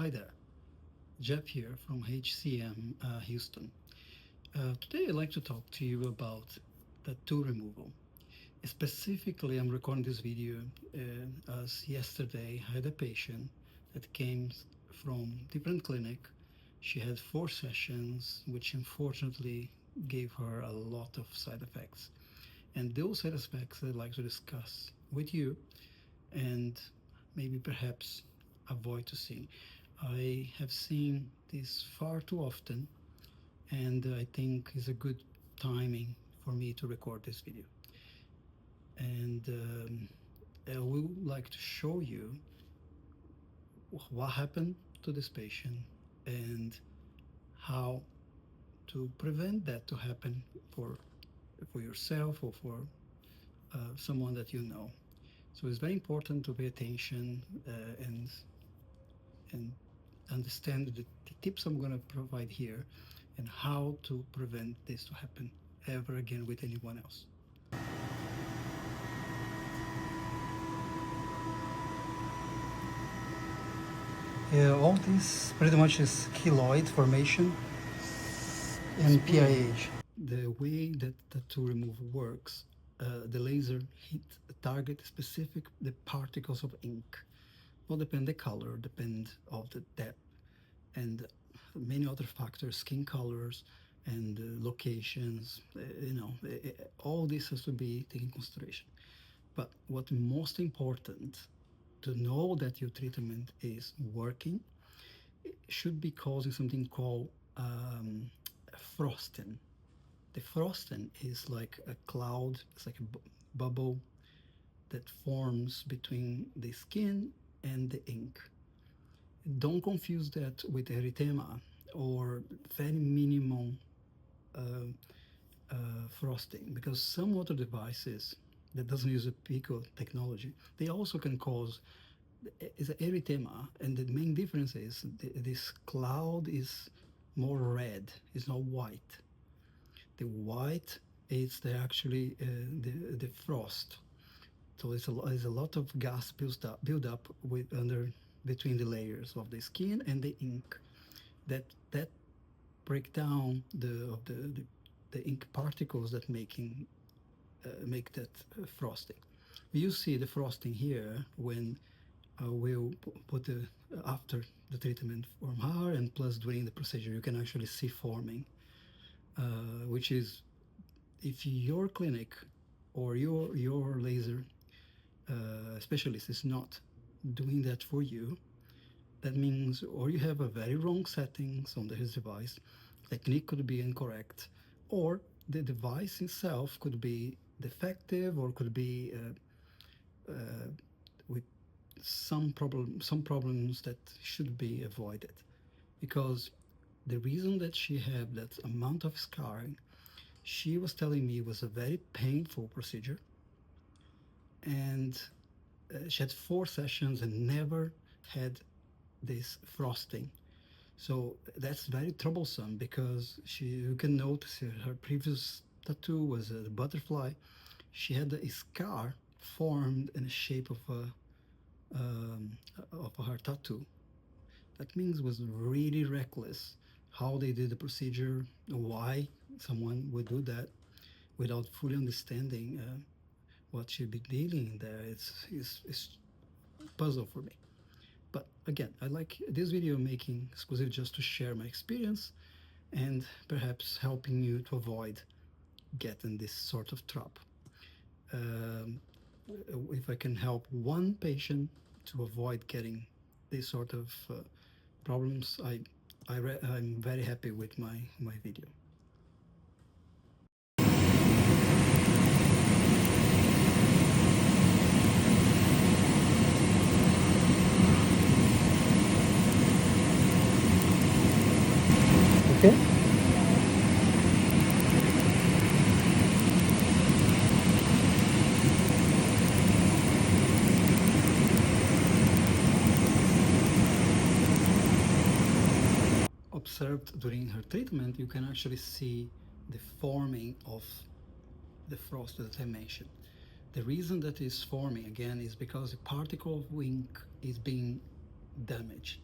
Hi there, Jeff here from HCM Houston. Today I'd like to talk to you about tattoo removal. Specifically, I'm recording this video as yesterday I had a patient that came from different clinic. She had 4 sessions, which unfortunately gave her a lot of side effects. And those side effects I'd like to discuss with you and maybe perhaps avoid to see. I have seen this far too often, and I think it's a good timing for me to record this video. And I would like to show you what happened to this patient and how to prevent that to happen for for yourself or for someone that you know. So it's very important to pay attention and understand the tips I'm going to provide here and how to prevent this to happen ever again with anyone else. Yeah, all this pretty much is keloid formation and PIH. The way that tattoo removal works, the laser hit target specific the particles of ink. Will depend the color, depend of the depth, and many other factors, skin colors and locations. All this has to be taken into consideration. But what most important to know that your treatment is working, it should be causing something called frosting. The frosting is like a cloud, it's like a bubble that forms between the skin and the ink. Don't confuse that with erythema or very minimum uh, frosting, because some other devices that doesn't use a pico technology, they also can cause is erythema, and the main difference is this cloud is more red, it's not white. The white is the frost. So it's a lot of gas build up with under between the layers of the skin and the ink. That break down the ink particles that make that frosting. You see the frosting here when we'll put the after the treatment from her and plus during the procedure you can actually see forming, which is if your clinic or your laser specialist is not doing that for you, that means or you have a very wrong settings on his device, technique could be incorrect, or the device itself could be defective or could be with some problems that should be avoided. Because the reason that she had that amount of scarring, she was telling me it was a very painful procedure, and she had 4 sessions and never had this frosting. So that's very troublesome because you can notice her previous tattoo was a butterfly. She had a scar formed in the shape of her tattoo. That means it was really reckless how they did the procedure, why someone would do that without fully understanding what she'd be dealing there. It's a puzzle for me. But again, I like this video making exclusive just to share my experience and perhaps helping you to avoid getting this sort of trap. Um, if I can help one patient to avoid getting this sort of problems, I'm very happy with my video. Okay. Observed during her treatment, you can actually see the forming of the frost that I mentioned. The reason that is forming again is because a particle of ink is being damaged.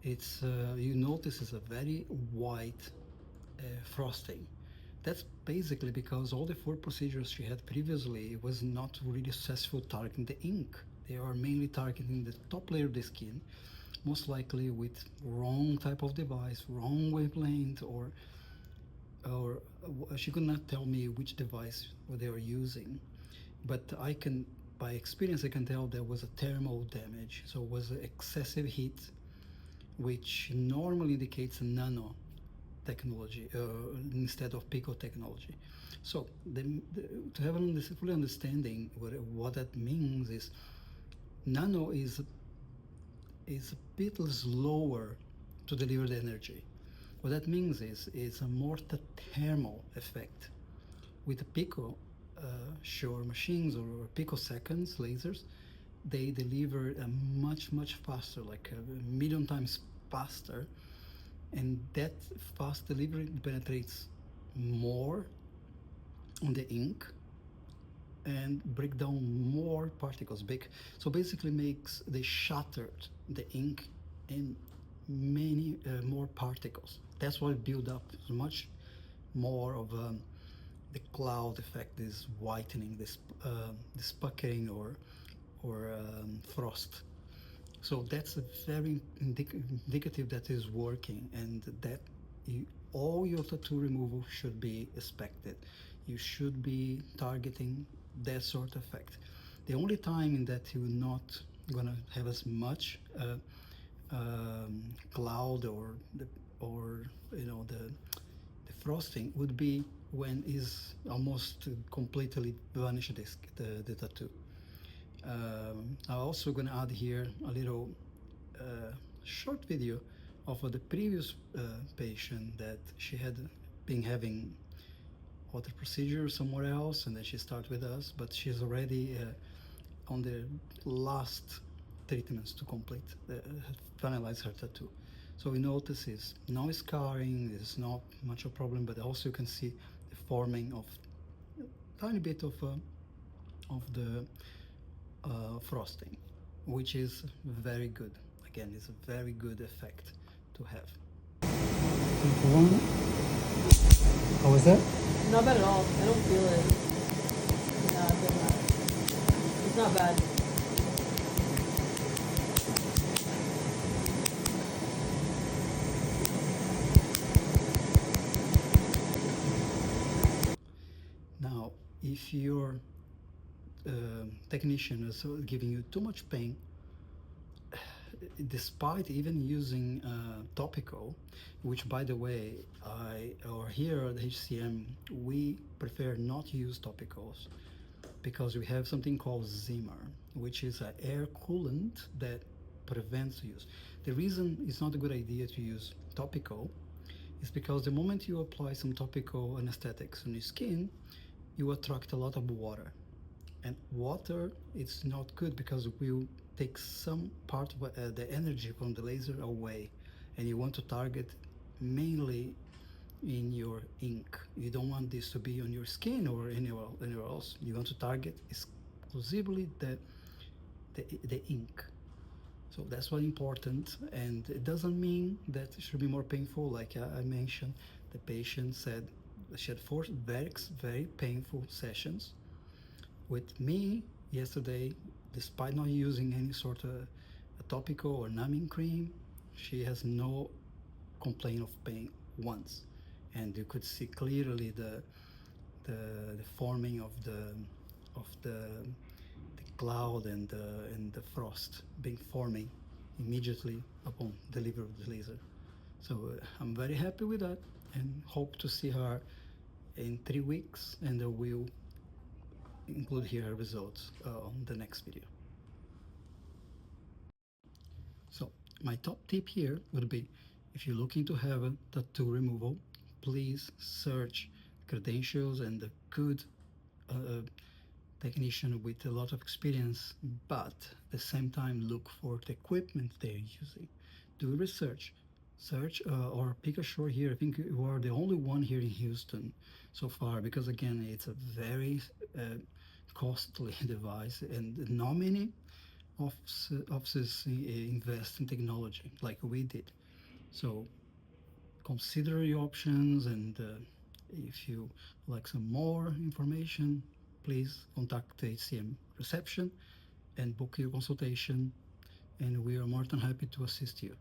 It's you notice it's a very white frosting. That's basically because all the four procedures she had previously was not really successful targeting the ink. They are mainly targeting the top layer of the skin, most likely with wrong type of device, wrong wavelength, or she could not tell me which device they were using. But I can, by experience, I can tell there was a thermal damage. So it was excessive heat, which normally indicates nano technology instead of pico technology. So to have a full understanding what that means is nano is a bit slower to deliver the energy. What that means is it's a more thermal effect. With the pico sure machines or picoseconds lasers, they deliver a much faster, like a million times faster, and that fast delivery penetrates more on the ink and break down more particles big, so basically makes they shattered the ink in many more particles. That's why it build up much more of the cloud effect, this whitening, this puckering or frost. So that's a very indicative that is working, and that you, all your tattoo removal should be expected. You should be targeting that sort of effect. The only time that you're not gonna have as much cloud or the frosting would be when is almost completely vanished the tattoo. I'm also going to add here a little short video of the previous patient that she had been having other procedure somewhere else, and then she started with us, but she's already on the last treatments to complete, finalize her tattoo. So we notice is no scarring, there's not much of a problem, but also you can see the forming of a tiny bit of the frosting, which is very good. Again, it's a very good effect to have. One, how was that? Not bad at all. I don't feel it. Yeah, I feel that. It's not bad. Now, if your technician is giving you too much pain, despite even using topical, which by the way, I or here at HCM we prefer not use topicals because we have something called Zimmer, which is an air coolant that prevents use. The reason it's not a good idea to use topical is because the moment you apply some topical anesthetics on your skin, you attract a lot of water, and water it's not good because it will take some part of the energy from the laser away, and you want to target mainly in your ink. You don't want this to be on your skin or anywhere else. You want to target exclusively the ink. So that's what's important, and it doesn't mean that it should be more painful. Like I mentioned, the patient said she had four very painful sessions with me yesterday. Despite not using any sort of a topical or numbing cream, she has no complaint of pain once, and you could see clearly the forming of the cloud and the frost being forming immediately upon delivery of the laser. So I'm very happy with that, and hope to see her in 3 weeks, and I will include here her results on the next video. So my top tip here would be, if you're looking to have a tattoo removal, please search credentials and a good uh, technician with a lot of experience, but at the same time look for the equipment they're using. Do research. Search or pick a shore here. I think you are the only one here in Houston so far, because again, it's a very costly device, and not many offices invest in technology like we did. So consider your options, and if you like some more information, please contact HCM reception and book your consultation, and we are more than happy to assist you.